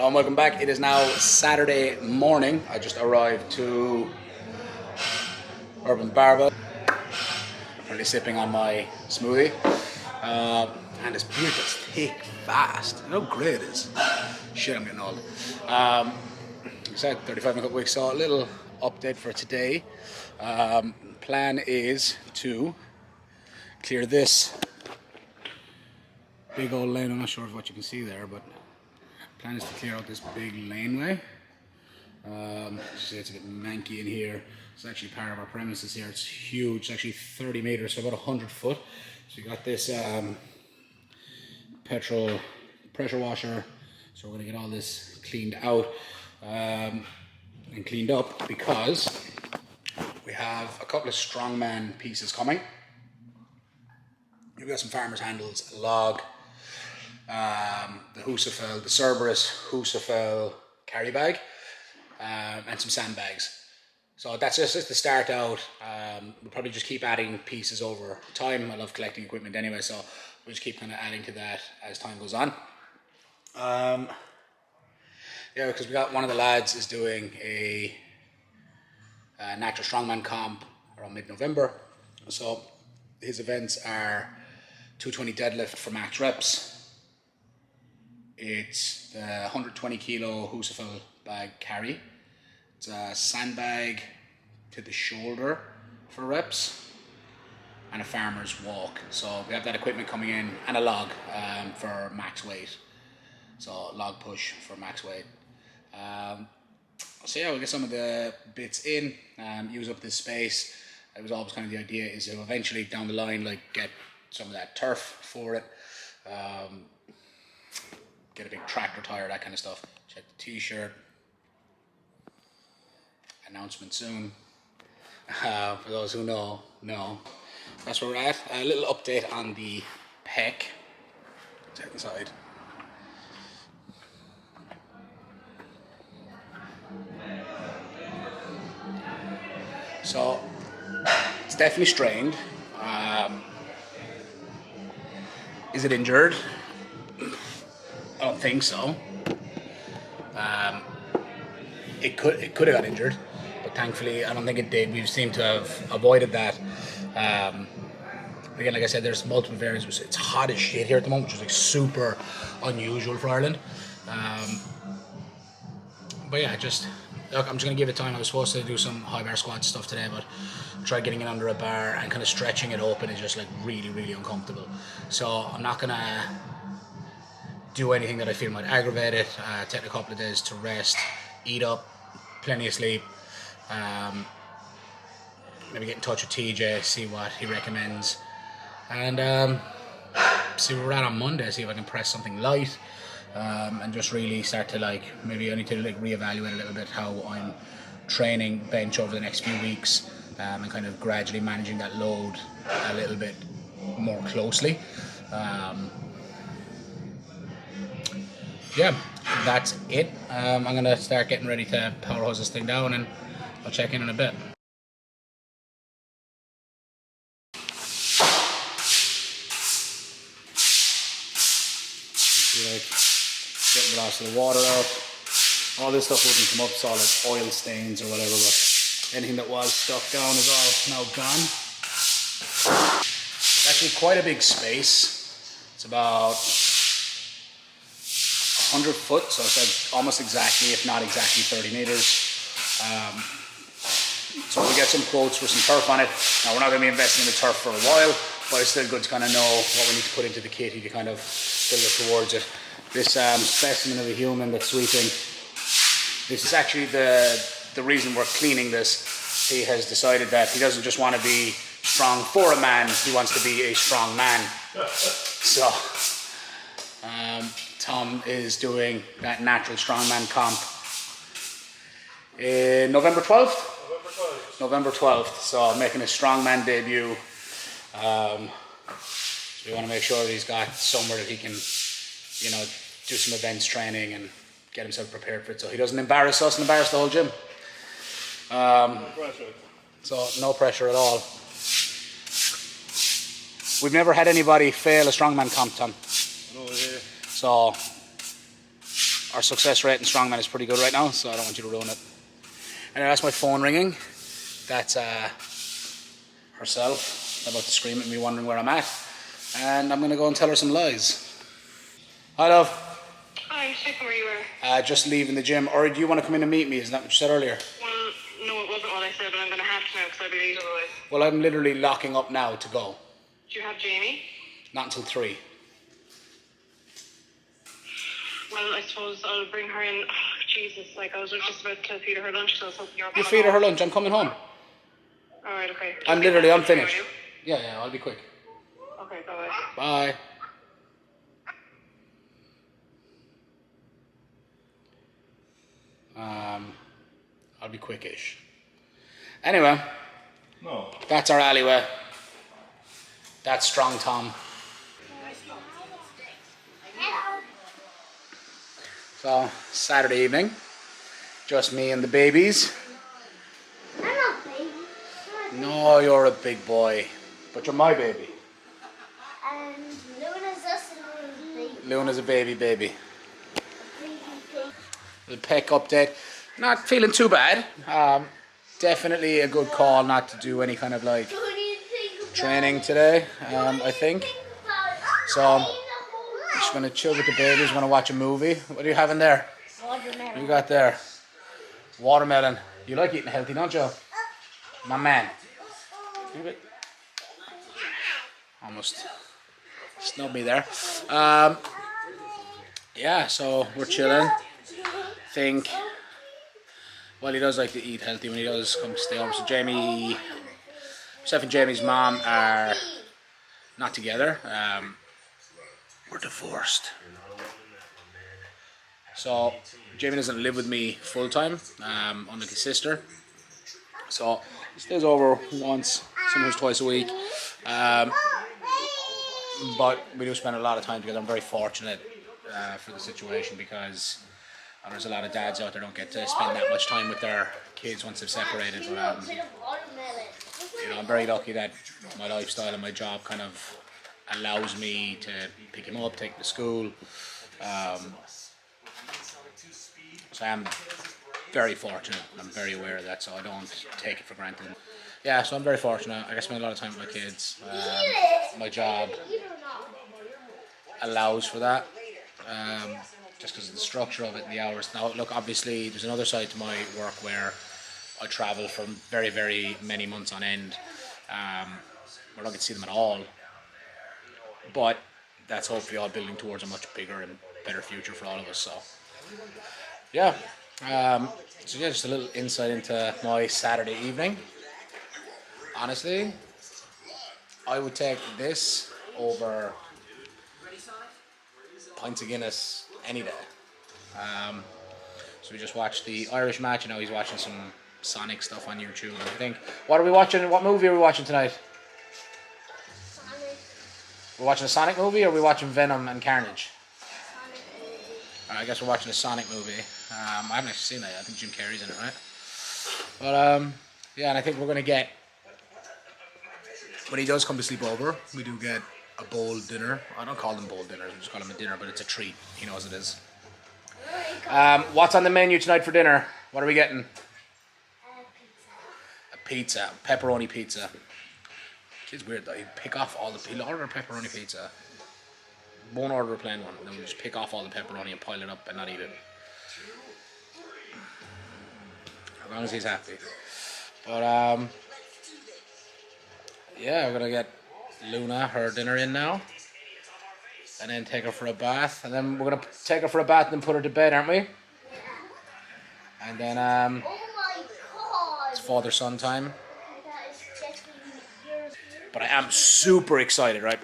Hello and welcome back. It is now Saturday morning. I just arrived to Urban Barbell. Currently sipping on my smoothie. And this beer gets thick fast. You know how great it is. Shit, I'm getting old. Like I said, 35 in a couple weeks, so a little update for today. Plan is to clear this big old lane. I'm not sure what you can see there, but plan is to clear out this big laneway. See, it's a bit manky in here. It's actually part of our premises here. It's huge. It's actually 30 meters, so about 100 foot. So you got this petrol pressure washer. So we're going to get all this cleaned out and cleaned up because we have a couple of strongman pieces coming. We've got some farmer's handles, a log, the Husafel, the Cerberus Husafel carry bag, and some sandbags. So that's just to start out. We'll probably just keep adding pieces over time. I love collecting equipment anyway, so we'll just keep kind of adding to that as time goes on. Yeah, because we got one of the lads is doing a natural strongman comp around mid-November. So his events are 220 deadlift for max reps. It's the 120 kilo Husafel bag carry. It's a sandbag to the shoulder for reps and a farmer's walk. So we have that equipment coming in and a log for max weight. So log push for max weight. So yeah, we'll get some of the bits in, use up this space. It was always kind of the idea is to eventually down the line like get some of that turf for it. Get a big tractor tire, that kind of stuff. Check the t-shirt. Announcement soon. For those who know. That's where we're at. A little update on the pec. Check inside. So it's definitely strained. Is it injured? I don't think so. It could have got injured, but thankfully I don't think it did. We seem to have avoided that. Again, like I said, there's multiple variants. It's hot as shit here at the moment, which is like super unusual for Ireland. But yeah, look, I'm just gonna give it time. I was supposed to do some high bar squat stuff today, but try getting it under a bar and kind of stretching it open is just like really uncomfortable. So I'm not gonna do anything that I feel might aggravate it. Take a couple of days to rest, eat up, plenty of sleep. Maybe get in touch with TJ, see what he recommends, and see where we're at on Monday. See if I can press something light, and just really start to maybe I need to reevaluate a little bit how I'm training bench over the next few weeks, and kind of gradually managing that load a little bit more closely. Yeah, that's it. I'm gonna start getting ready to power hose this thing down, and I'll check in a bit. Getting the last of the water out. All this stuff wouldn't come up, so like oil stains or whatever, but anything that was stuck down is all now gone. It's actually quite a big space. It's about 100 foot, so it's like almost exactly, if not exactly 30 meters. So we'll get some quotes for some turf on it. Now we're not going to be investing in the turf for a while, but it's still good to kind of know what we need to put into the kitty to kind of build it towards it. This specimen of a human that's sweeping, this is actually the reason we're cleaning this. He has decided that he doesn't just want to be strong for a man, he wants to be a strong man. So Tom is doing that natural strongman comp in November 12th? November 12th. So making a strongman debut. So we want to make sure that he's got somewhere that he can, do some events training and get himself prepared for it, so he doesn't embarrass us and embarrass the whole gym. No pressure. So no pressure at all. We've never had anybody fail a strongman comp, Tom. So our success rate in strongman is pretty good right now, so I don't want you to ruin it. Anyway, that's my phone ringing. That's herself about to scream at me, wondering where I'm at, and I'm gonna go and tell her some lies. Hi, love. Hi, I was checking where you were. Just leaving the gym, or do you want to come in and meet me? Isn't that what you said earlier? Well, no, it wasn't what I said, but I'm going to have to now because I'll be late otherwise. Well, I'm literally locking up now to go. Do you have Jamie? Not until 3. Well, I suppose I'll bring her in. Oh, Jesus, like I was just about to feed her lunch, so I was hoping you were You coming feed her home. lunch, I'm coming home. Alright, okay. I'm finished. Yeah, I'll be quick. Okay, bye-bye. Bye. I'll be quickish. Anyway, No. that's our alleyway. That's Strong Tom. So, Saturday evening, just me and the babies. I'm not baby. No, you're a big boy, but you're my baby. And Luna's us and Luna's baby. Luna's a baby. Baby. The peck update. Not feeling too bad. Definitely a good call not to do any kind of like training today, I think. So, I'm just going to chill with the babies, going to watch a movie. What are you having there? Watermelon. What you got there? Watermelon. You like eating healthy, don't you? My man. Almost snubbed me there. Yeah, so we're chilling. Think, well, he does like to eat healthy when he does come stay over. So Jamie, myself and Jamie's mom are not together. We're divorced. So Jamie doesn't live with me full time, unlike his sister. So he stays over once, sometimes twice a week. But we do spend a lot of time together. I'm very fortunate for the situation because there's a lot of dads out there don't get to spend that much time with their kids once they've separated. But, I'm very lucky that my lifestyle and my job kind of allows me to pick him up, take him to school. So I am very fortunate. I'm very aware of that, so I don't take it for granted. Yeah, so I'm very fortunate. I get to spend a lot of time with my kids. My job allows for that, just because of the structure of it and the hours. Now, look, obviously, there's another side to my work where I travel for very, very many months on end. We're not going to see them at all, but that's hopefully all building towards a much bigger and better future for all of us. So, yeah. Just a little insight into my Saturday evening. Honestly, I would take this over pints of Guinness any day. So we just watched the Irish match, and now he's watching some Sonic stuff on YouTube. And I think, what are we watching? What movie are we watching tonight? We're watching a Sonic movie, or are we watching Venom and Carnage? I guess we're watching a Sonic movie. I haven't actually seen that yet. I think Jim Carrey's in it, right? But yeah, and I think we're gonna get, when he does come to sleep over, we do get a bowl dinner. I don't call them bowl dinners, we just call them a dinner, but it's a treat. He knows it is. What's on the menu tonight for dinner? What are we getting? A pizza, pepperoni pizza. Kid's weird though. He'll pick off all the. He'll order a pepperoni pizza. Won't order a plain one. Then we'll just pick off all the pepperoni and pile it up and not eat it. As long as he's happy. But yeah, we're gonna get Luna her dinner in now, and then take her for a bath, and then we're gonna take her for a bath and then put her to bed, aren't we? And then Oh my god! it's father-son time. But I am super excited, right?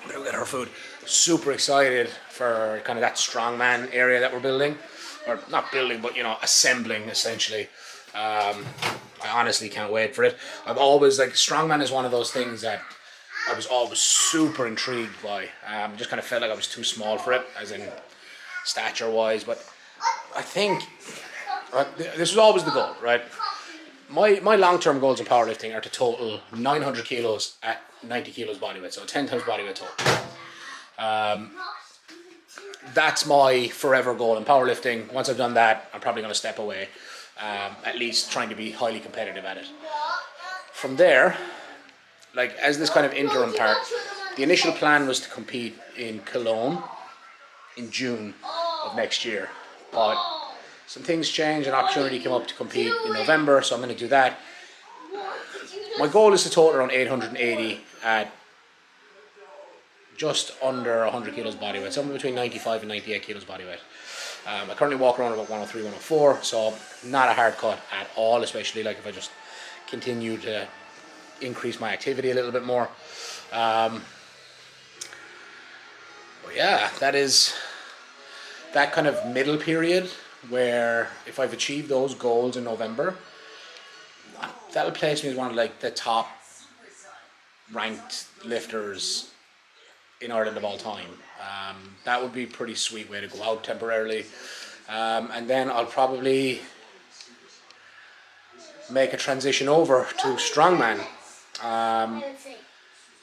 I'm gonna get her food. Super excited for kind of that strongman area that we're building, or not building, but assembling essentially. I honestly can't wait for it. I've always strongman is one of those things that I was always super intrigued by. Just kind of felt like I was too small for it, as in stature wise. But I think this was always the goal, right? My long-term goals in powerlifting are to total 900 kilos at 90 kilos body weight, so 10 times body weight total. that's my forever goal in powerlifting. Once I've done that, I'm probably going to step away, at least trying to be highly competitive at it. From there, like as this kind of interim part, the initial plan was to compete in Cologne in June of next year, but some things changed, an opportunity came up to compete in November, so I'm going to do that. My goal is to total around 880 at just under 100 kilos body weight, somewhere between 95 and 98 kilos body weight. I currently walk around about 103, 104, so not a hard cut at all, especially like if I just continue to increase my activity a little bit more. But yeah, that is that kind of middle period where if I've achieved those goals in November, that'll place me as one of like the top ranked lifters in Ireland of all time. That would be a pretty sweet way to go out temporarily. And then I'll probably make a transition over to strongman.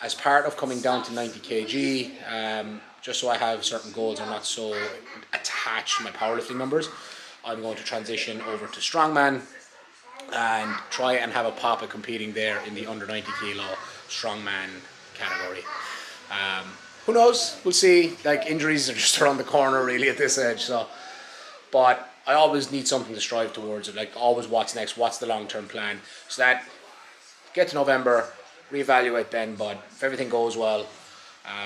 As part of coming down to 90 kg, just so I have certain goals, I'm not so attached to my powerlifting numbers, I'm going to transition over to strongman and try and have a pop at competing there in the under 90 kilo strongman category. Who knows? We'll see. Like, injuries are just around the corner really at this age. So, but I always need something to strive towards. Like, always, what's next? What's the long-term plan? So that get to November, reevaluate then. But if everything goes well,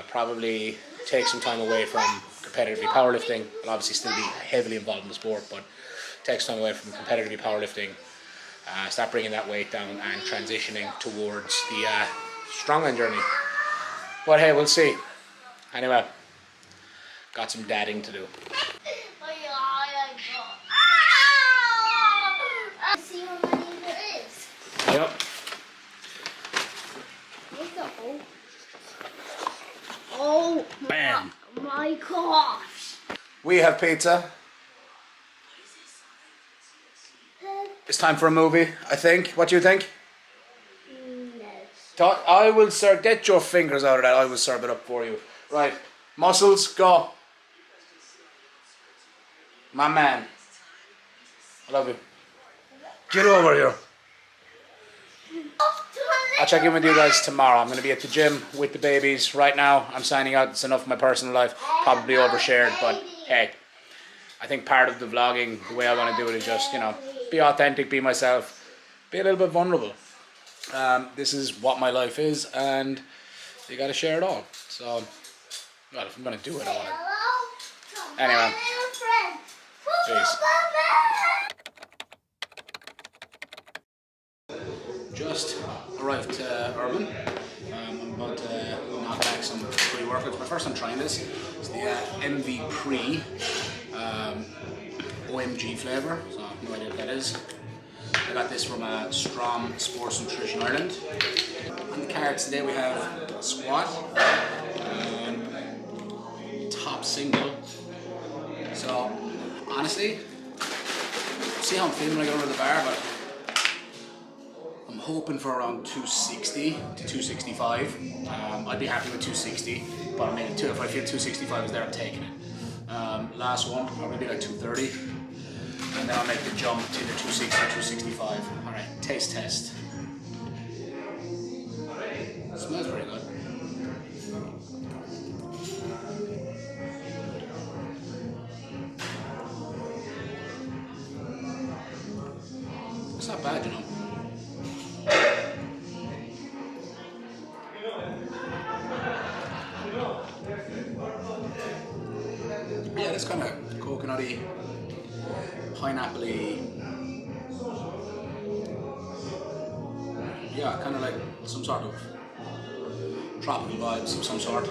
probably take some time away from competitively powerlifting. I'll obviously still be heavily involved in the sport, but take some time away from competitively powerlifting. Start bringing that weight down and transitioning towards the strongman journey. But hey, we'll see. Anyway, got some dadding to do. See how many there is. Yep. Oh, Bam. My gosh. We have pizza. It's time for a movie, I think. What do you think? No. I will serve. Get your fingers out of that. I will serve it up for you. Right. Muscles, go. My man. I love you. Get over here. I'll check in with you guys tomorrow. I'm going to be at the gym with the babies. Right now, I'm signing out. It's enough of my personal life. Probably overshared, but hey. I think part of the vlogging, the way I want to do it is just, you know, be authentic, be myself, be a little bit vulnerable. This is what my life is, and you got to share it all. So, well, if I'm going to do it, I want to. Anyway, peace. Just arrived to Urban. I'm about to knock back some pre-workouts. My first time trying this. It's the MV Pre OMG flavour. So I have no idea what that is. I got this from Strom Sports Nutrition Ireland. On the cards today we have squat, top single. So honestly, see how I'm feeling when I get over the bar, but I'm hoping for around 260 to 265. I'd be happy with 260, but I mean, if I feel 265 is there, I'm taking it. Last one probably be like 230, and then I'll make the jump to either 260 or 265. All right, taste test. It smells pretty good. It's not bad, you know. Yeah, this kind of coconutty, pineapple-y. Yeah, kind of like some sort of tropical vibes of some sort.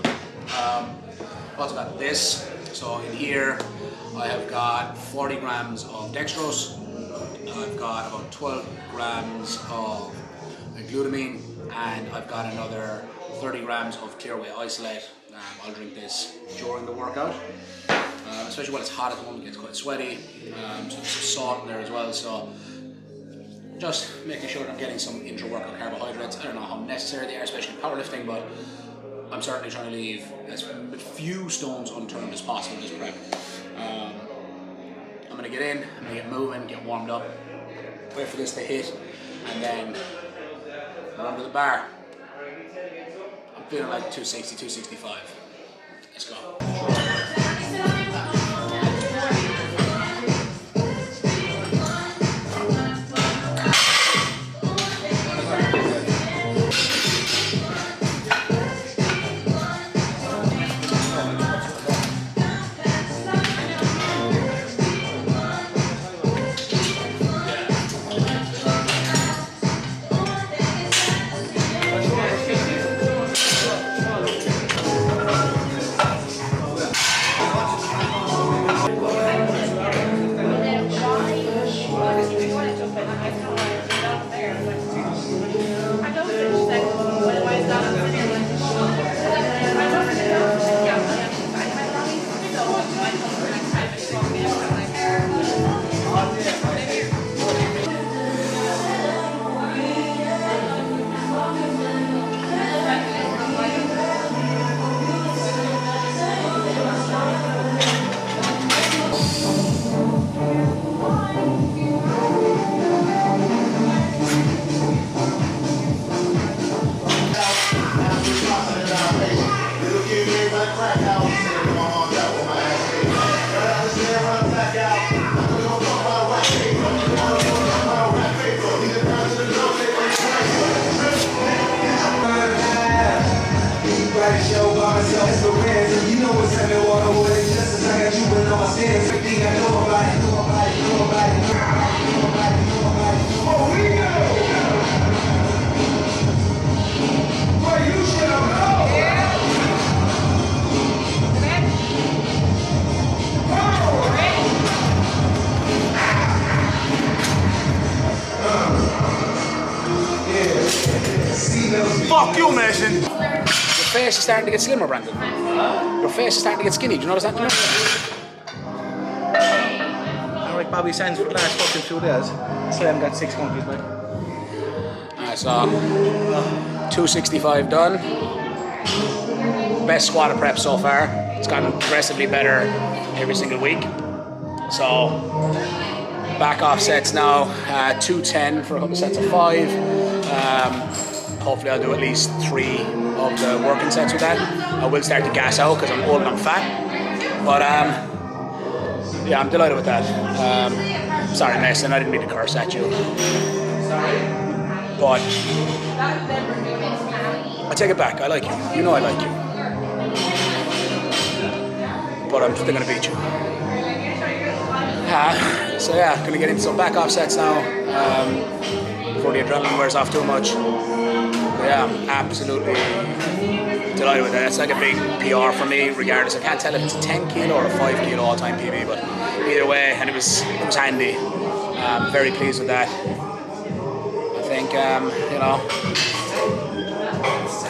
I've also got this. So in here, I have got 40 grams of dextrose. I've got about 12 grams of glutamine, and I've got another 30 grams of clear whey isolate. I'll drink this during the workout, especially when it's hot at the moment. It gets quite sweaty, so there's some salt in there as well. So just making sure that I'm getting some intra-workout carbohydrates. I don't know how necessary they are, especially in powerlifting, but I'm certainly trying to leave as few stones unturned as possible in this prep. I'm gonna get in, I'm gonna get moving, get warmed up, wait for this to hit, and then run to the bar. I'm feeling like 260, 265. Let's go. Fuck you, Mason! Your face is starting to get slimmer, Brandon. Your face is starting to get skinny. Do you notice that? I'm like Bobby Sands for the last fucking 2 days. So I haven't got 6 monkeys, mate. Alright, so 265 done. Best squat of prep so far. It's gotten progressively better every single week. So back off sets now. 210 for a couple sets of 5. Hopefully I'll do at least 3 of the working sets with that. I will start to gas out because I'm old and I'm fat. But yeah, I'm delighted with that. Sorry, Mason, I didn't mean to curse at you. But I take it back. I like you. You know I like you. But I'm still gonna beat you. So yeah, gonna get into some back off sets now. Before the adrenaline wears off too much. But yeah, I'm absolutely delighted with that. It's like a big PR for me, regardless. I can't tell if it's a 10 kilo or a 5 kilo all-time PB, but either way, and it was handy. I'm very pleased with that. I think you know,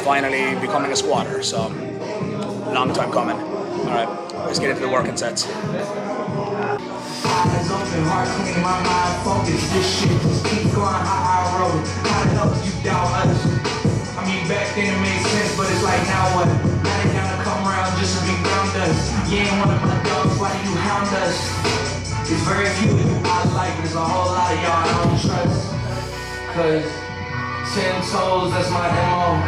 finally becoming a squatter. So long time coming. All right, let's get into the working sets. Eyes open, heart clean, my mind focused. This shit just keep going how I wrote it. How the hell did you doubt us? I mean, back then it made sense, but it's like now what? Now they gotta come around just to be around us. You ain't one of my dogs, why do you hound us? It's very few of you I like, there's a whole lot of y'all I don't trust. Cause 10 toes, that's my MO.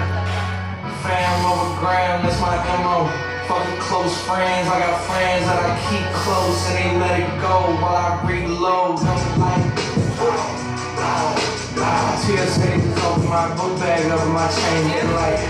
Fam over gram, that's my MO. Fucking close friends, I got friends that I keep close and they let it go while I reload. I'm like, TSA just open my book bag up in my chain and like.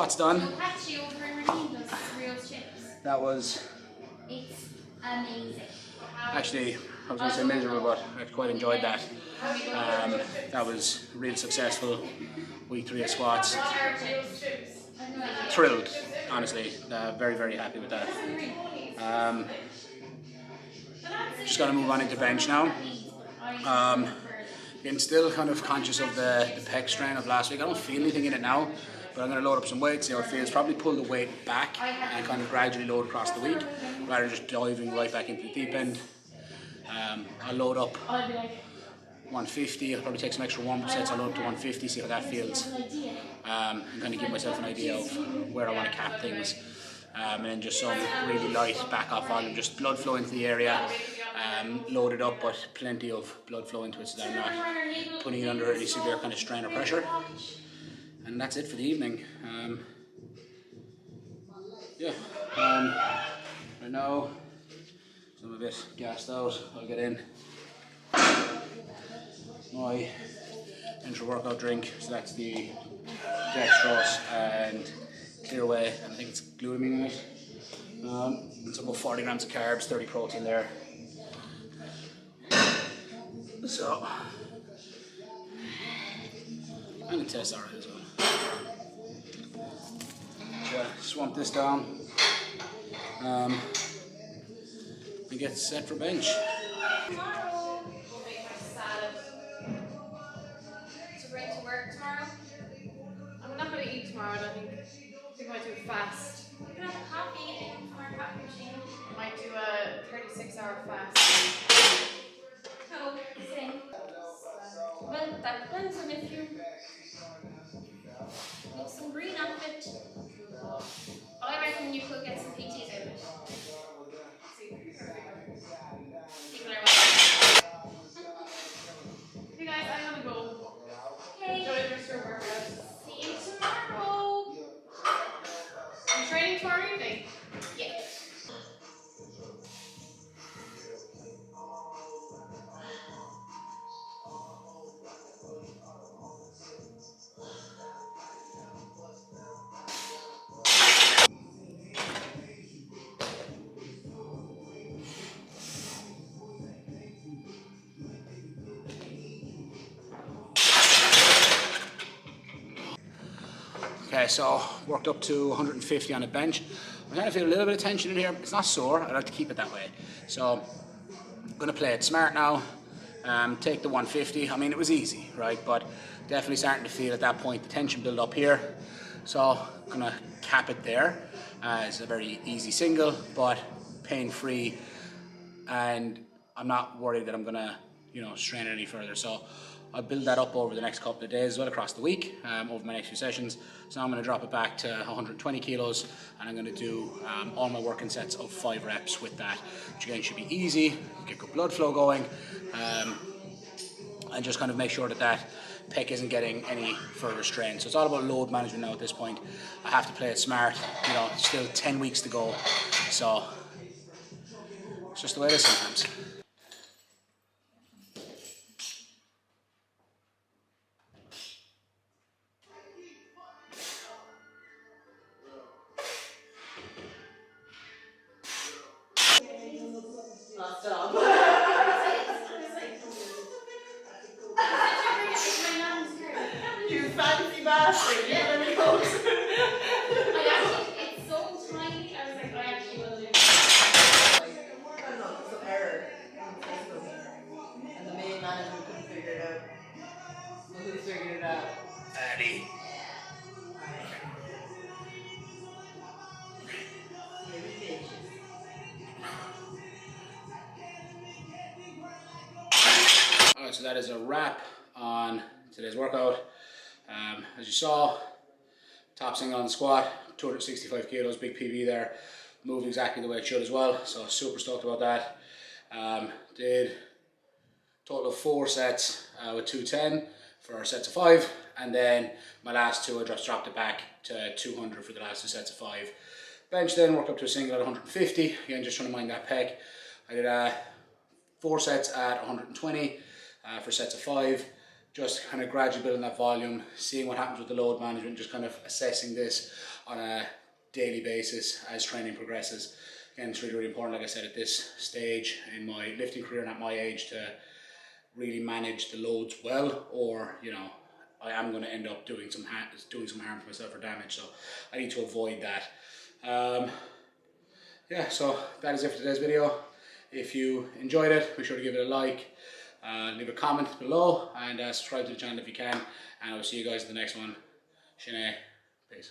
squats done. So Patchy over in Renee does real chips. That was It's amazing. actually, I was going to say miserable, but I quite enjoyed that. That was real successful. Week 3 of squats. Thrilled, honestly. Very, very happy with that. Just got to move on into bench now. Again, still kind of conscious of the pec strain of last week. I don't feel anything in it now, but I'm going to load up some weight, see how it feels. Probably pull the weight back and kind of gradually load across the week, rather than just diving right back into the deep end. I'll load up 150. I'll probably take some extra warm-up sets. I'll load up to 150, see how that feels, and kind of give myself an idea of where I want to cap things. And then just some really light back off volume, just blood flow into the area, loaded up, but plenty of blood flow into it so that I'm not putting it under any severe kind of strain or pressure. And that's it for the evening. Right now, I'm a bit gassed out. I'll get in my intra-workout drink, so that's the dextrose and clear away, and I think it's glutamine in it. It's about 40 grams of carbs, 30 protein there. So, and it tastes alright as well. So, swamp this down and get set for bench. Tomorrow we'll make my salad to bring to work tomorrow. I'm not going to eat tomorrow, I don't think. I think I might do it fast. You can have a coffee from our coffee machine. I might do a 36-hour fast. Oh, same. Well, that depends on if you make some green outfit. I reckon you could get some PTs out of it. People are welcome. Hey guys, I'm going to go. Okay. Enjoy the rest of your workout. See you tomorrow. You training tomorrow evening? Yeah. Okay, so worked up to 150 on a bench. I'm kind of feel a little bit of tension in here. It's not sore. I like to keep it that way. So I'm going to play it smart now. Take the 150. I mean, it was easy, right? But definitely starting to feel at that point the tension build up here. So I'm going to cap it there. It's a very easy single, but pain-free. And I'm not worried that I'm going to, strain it any further. So I'll build that up over the next couple of days as well, across the week, over my next few sessions. So I'm going to drop it back to 120 kilos, and I'm going to do all my working sets of 5 reps with that, which again should be easy, get good blood flow going, and just kind of make sure that that pec isn't getting any further strain. So it's all about load management now at this point. I have to play it smart, still 10 weeks to go, so it's just the way it is sometimes. You fancy bastard, you let me go. It's so tiny. I was like, I actually will do it. Some error in the system, and the main manager couldn't figure it out. Well, who figured it out? Eddie. Alright, so that is a wrap on today's workout. As you saw, top single on the squat, 265 kilos, big PB there. Moved exactly the way it should as well, so super stoked about that. Did total of 4 sets with 210 for sets of 5, and then my last 2 I just dropped it back to 200 for the last 2 sets of 5. Bench then, worked up to a single at 150, again just trying to mind that pec. I did 4 sets at 120 for sets of 5, just kind of gradually building that volume, seeing what happens with the load management, just kind of assessing this on a daily basis as training progresses. Again, it's really, really important, like I said, at this stage in my lifting career and at my age to really manage the loads well, or, you know, I am going to end up doing some harm to myself or damage, so I need to avoid that. Yeah, so that is it for today's video. If you enjoyed it, be sure to give it a like, leave a comment below, and subscribe to the channel if you can, and I will see you guys in the next one. Shanae, peace.